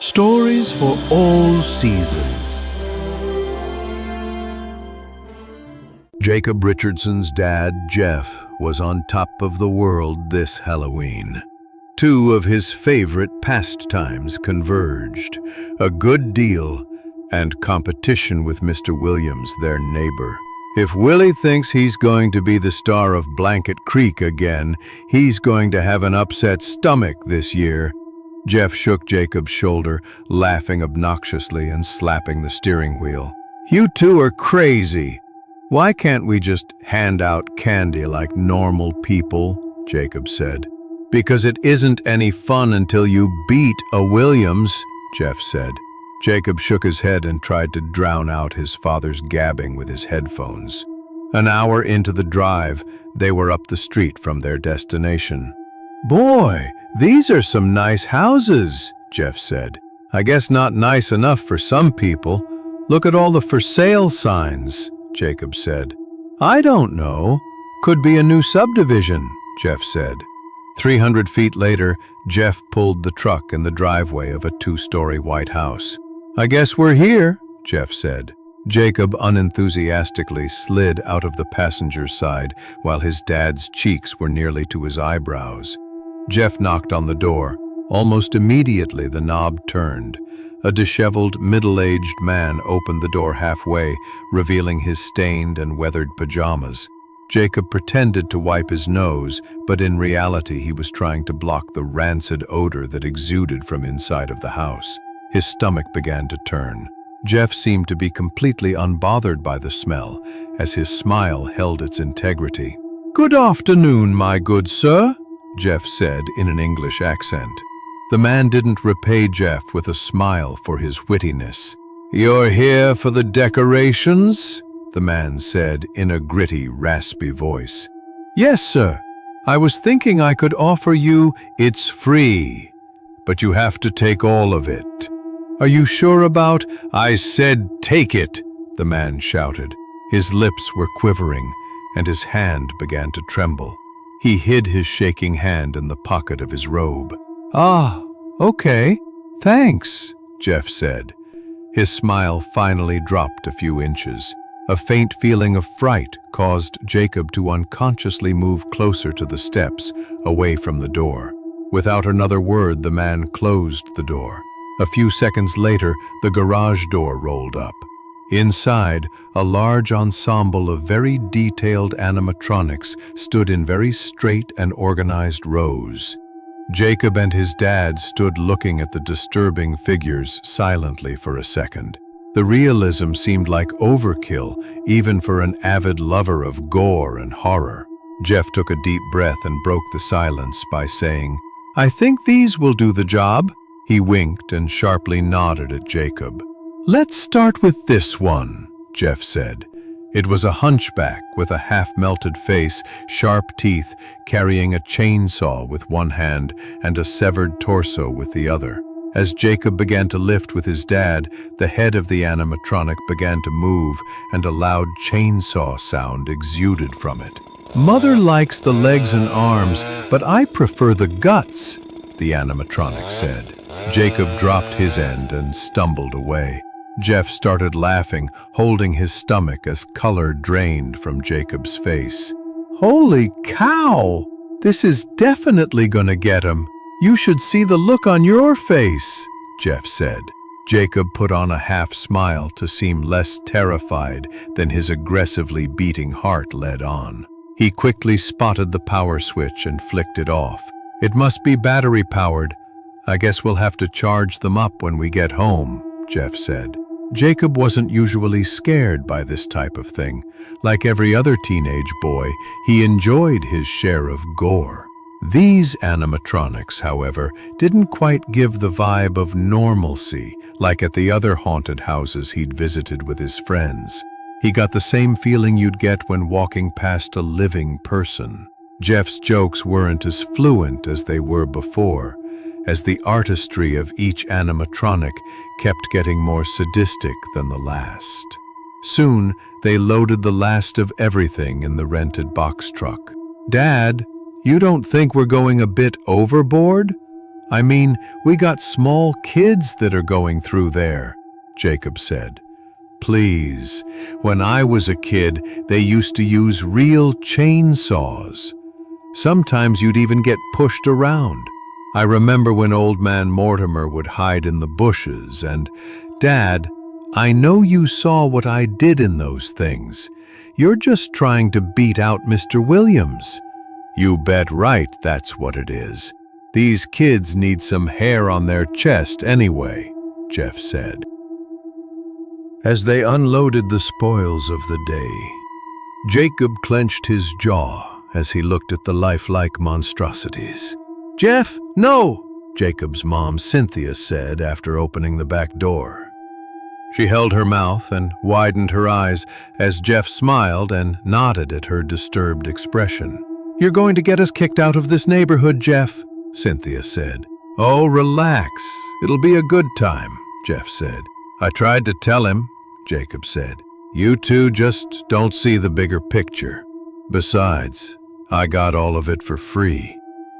Stories for all seasons. Jacob Richardson's dad, Jeff, was on top of the world this Halloween. Two of his favorite pastimes converged: a good deal and competition with Mr. Williams, their neighbor. If Willie thinks he's going to be the star of Blanket Creek again, he's going to have an upset stomach this year. Jeff shook Jacob's shoulder, laughing obnoxiously and slapping the steering wheel. "You two are crazy. Why can't we just hand out candy like normal people?" Jacob said. "Because it isn't any fun until you beat a Williams," Jeff said. Jacob shook his head and tried to drown out his father's gabbing with his headphones. An hour into the drive, they were up the street from their destination. "Boy, these are some nice houses," Jeff said. "I guess not nice enough for some people. Look at all the for sale signs," Jacob said. "I don't know. Could be a new subdivision," Jeff said. 300 feet later, Jeff pulled the truck in the driveway of a two-story white house. "I guess we're here," Jeff said. Jacob unenthusiastically slid out of the passenger's side while his dad's cheeks were nearly to his eyebrows. Jeff knocked on the door. Almost immediately the knob turned. A disheveled, middle-aged man opened the door halfway, revealing his stained and weathered pajamas. Jacob pretended to wipe his nose, but in reality he was trying to block the rancid odor that exuded from inside of the house. His stomach began to turn. Jeff seemed to be completely unbothered by the smell, as his smile held its integrity. "Good afternoon, my good sir," Jeff said in an English accent. The man didn't repay Jeff with a smile for his wittiness. "You're here for the decorations?" the man said in a gritty, raspy voice. "Yes, sir. I was thinking I could offer you it's free, but you have to take all of it." "Are you sure about—" "I said take it," the man shouted. His lips were quivering, and his hand began to tremble. He hid his shaking hand in the pocket of his robe. "Ah, okay. Thanks," Jeff said. His smile finally dropped a few inches. A faint feeling of fright caused Jacob to unconsciously move closer to the steps, away from the door. Without another word, the man closed the door. A few seconds later, the garage door rolled up. Inside, a large ensemble of very detailed animatronics stood in very straight and organized rows. Jacob and his dad stood looking at the disturbing figures silently for a second. The realism seemed like overkill, even for an avid lover of gore and horror. Jeff took a deep breath and broke the silence by saying, "I think these will do the job." He winked and sharply nodded at Jacob. "Let's start with this one," Jeff said. It was a hunchback with a half-melted face, sharp teeth, carrying a chainsaw with one hand and a severed torso with the other. As Jacob began to lift with his dad, the head of the animatronic began to move, and a loud chainsaw sound exuded from it. "Mother likes the legs and arms, but I prefer the guts," the animatronic said. Jacob dropped his end and stumbled away. Jeff started laughing, holding his stomach as color drained from Jacob's face. "Holy cow! This is definitely gonna get him. You should see the look on your face," Jeff said. Jacob put on a half-smile to seem less terrified than his aggressively beating heart led on. He quickly spotted the power switch and flicked it off. "It must be battery-powered. I guess we'll have to charge them up when we get home," Jeff said. Jacob wasn't usually scared by this type of thing. Like every other teenage boy, he enjoyed his share of gore. These animatronics, however, didn't quite give the vibe of normalcy, like at the other haunted houses he'd visited with his friends. He got the same feeling you'd get when walking past a living person. Jeff's jokes weren't as fluent as they were before, as the artistry of each animatronic kept getting more sadistic than the last. Soon, they loaded the last of everything in the rented box truck. "Dad, you don't think we're going a bit overboard?" I mean, we got small kids that are going through there, Jacob said. Please, when I was a kid, they used to use real chainsaws. Sometimes you'd even get pushed around. I remember when old man Mortimer would hide in the bushes and, Dad, I know you saw what I did in those things. You're just trying to beat out Mr. Williams. You bet right that's what it is. These kids need some hair on their chest anyway, Jeff said. As they unloaded the spoils of the day, Jacob clenched his jaw as he looked at the lifelike monstrosities. Jeff, no! Jacob's mom, Cynthia, said after opening the back door. She held her mouth and widened her eyes as Jeff smiled and nodded at her disturbed expression. You're going to get us kicked out of this neighborhood, Jeff, Cynthia said. Oh, relax. It'll be a good time, Jeff said. I tried to tell him, Jacob said. You two just don't see the bigger picture. Besides, I got all of it for free.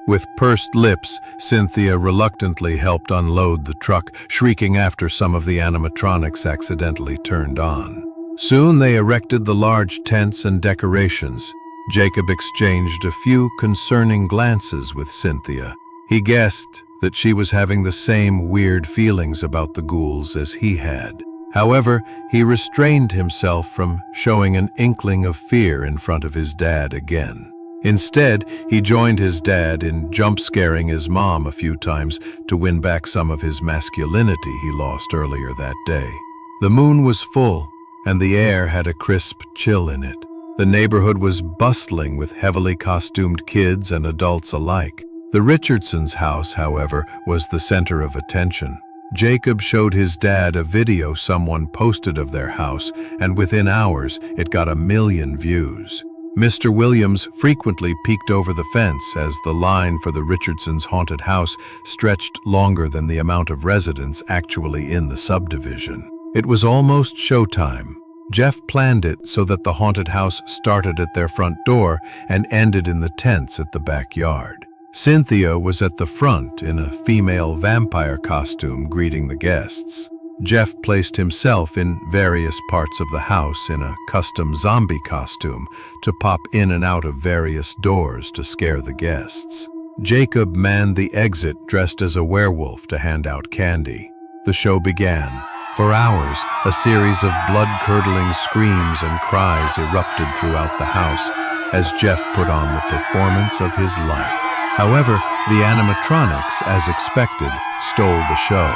With pursed lips, Cynthia reluctantly helped unload the truck, shrieking after some of the animatronics accidentally turned on. Soon they erected the large tents and decorations. Jacob exchanged a few concerning glances with Cynthia. He guessed that she was having the same weird feelings about the ghouls as he had. However, he restrained himself from showing an inkling of fear in front of his dad again. Instead, he joined his dad in jump-scaring his mom a few times to win back some of his masculinity he lost earlier that day. The moon was full, and the air had a crisp chill in it. The neighborhood was bustling with heavily costumed kids and adults alike. The Richardson's house, however, was the center of attention. Jacob showed his dad a video someone posted of their house, and within hours, it got 1 million views. Mr. Williams frequently peeked over the fence as the line for the Richardsons' haunted house stretched longer than the amount of residents actually in the subdivision. It was almost showtime. Jeff planned it so that the haunted house started at their front door and ended in the tents at the backyard. Cynthia was at the front in a female vampire costume greeting the guests. Jeff placed himself in various parts of the house in a custom zombie costume to pop in and out of various doors to scare the guests. Jacob manned the exit dressed as a werewolf to hand out candy. The show began. For hours, a series of blood-curdling screams and cries erupted throughout the house as Jeff put on the performance of his life. However, the animatronics, as expected, stole the show.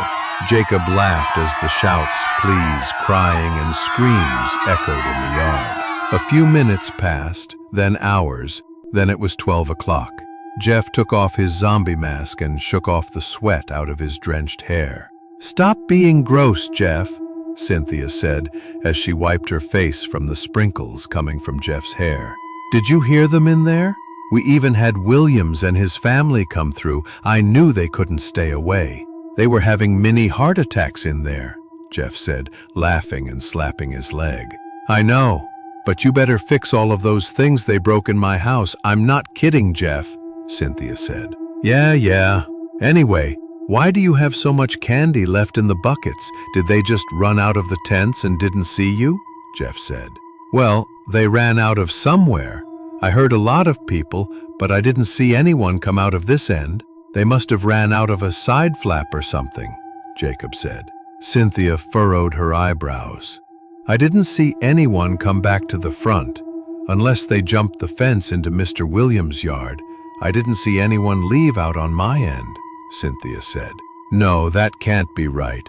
Jacob laughed as the shouts, pleas, crying, and screams echoed in the yard. A few minutes passed, then hours, then it was 12 o'clock. Jeff took off his zombie mask and shook off the sweat out of his drenched hair. Stop being gross, Jeff, Cynthia said as she wiped her face from the sprinkles coming from Jeff's hair. Did you hear them in there? We even had Williams and his family come through. I knew they couldn't stay away. They were having mini heart attacks in there, Jeff said, laughing and slapping his leg. I know, but you better fix all of those things they broke in my house. I'm not kidding, Jeff, Cynthia said. Yeah. Anyway, why do you have so much candy left in the buckets? Did they just run out of the tents and didn't see you? Jeff said. Well, they ran out of somewhere. I heard a lot of people, but I didn't see anyone come out of this end. They must have ran out of a side flap or something, Jacob said. Cynthia furrowed her eyebrows. I didn't see anyone come back to the front. Unless they jumped the fence into Mr. Williams' yard, I didn't see anyone leave out on my end, Cynthia said. No, that can't be right.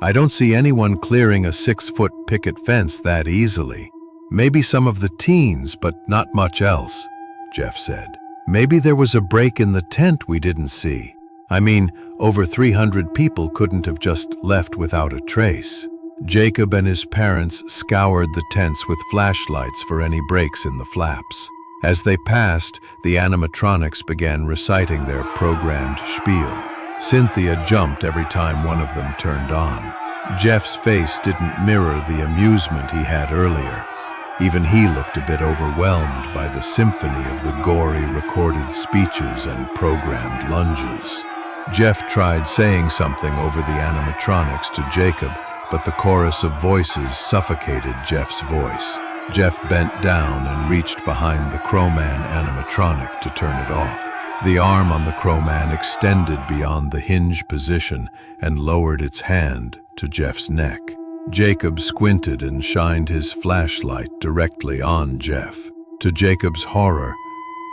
I don't see anyone clearing a 6-foot picket fence that easily. Maybe some of the teens, but not much else, Jeff said. Maybe there was a break in the tent we didn't see. I mean, over 300 people couldn't have just left without a trace. Jacob and his parents scoured the tents with flashlights for any breaks in the flaps. As they passed, the animatronics began reciting their programmed spiel. Cynthia jumped every time one of them turned on. Jeff's face didn't mirror the amusement he had earlier. Even he looked a bit overwhelmed by the symphony of the gory recorded speeches and programmed lunges. Jeff tried saying something over the animatronics to Jacob, but the chorus of voices suffocated Jeff's voice. Jeff bent down and reached behind the Crowman animatronic to turn it off. The arm on the Crowman extended beyond the hinge position and lowered its hand to Jeff's neck. Jacob squinted and shined his flashlight directly on Jeff. To Jacob's horror,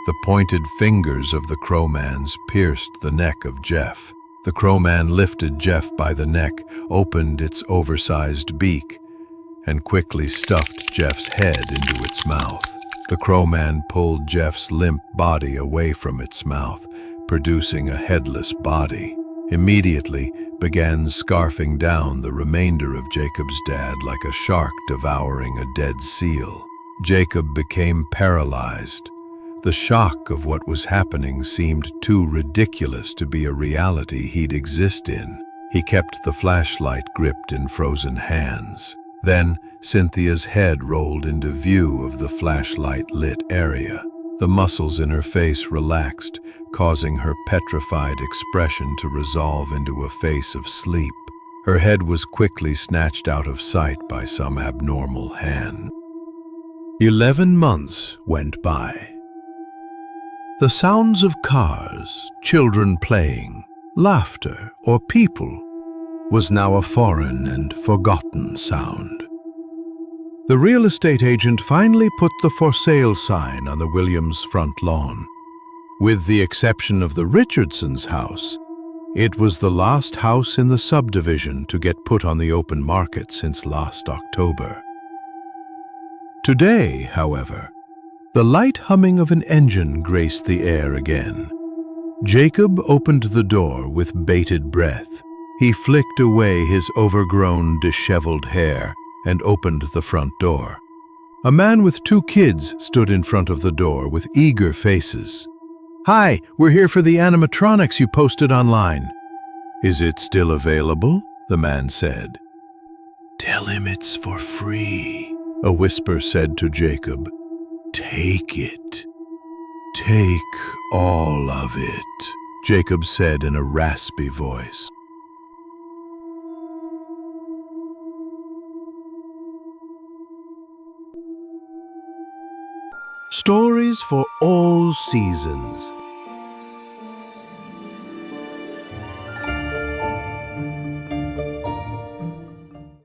the pointed fingers of the Crowman's pierced the neck of Jeff. The Crowman lifted Jeff by the neck, opened its oversized beak, and quickly stuffed Jeff's head into its mouth. The Crowman pulled Jeff's limp body away from its mouth, producing a headless body. Immediately began scarfing down the remainder of Jacob's dad like a shark devouring a dead seal. Jacob became paralyzed. The shock of what was happening seemed too ridiculous to be a reality he'd exist in. He kept the flashlight gripped in frozen hands. Then Cynthia's head rolled into view of the flashlight-lit area. The muscles in her face relaxed, causing her petrified expression to resolve into a face of sleep. Her head was quickly snatched out of sight by some abnormal hand. 11 months went by. The sounds of cars, children playing, laughter, or people was now a foreign and forgotten sound. The real estate agent finally put the for sale sign on the Williams' front lawn. With the exception of the Richardson's house, it was the last house in the subdivision to get put on the open market since last October. Today, however, the light humming of an engine graced the air again. Jacob opened the door with bated breath. He flicked away his overgrown, disheveled hair and opened the front door. A man with 2 kids stood in front of the door with eager faces. "Hi, we're here for the animatronics you posted online." "Is it still available?" the man said. "Tell him it's for free," a whisper said to Jacob. "Take it. Take all of it," Jacob said in a raspy voice. Stories for all seasons.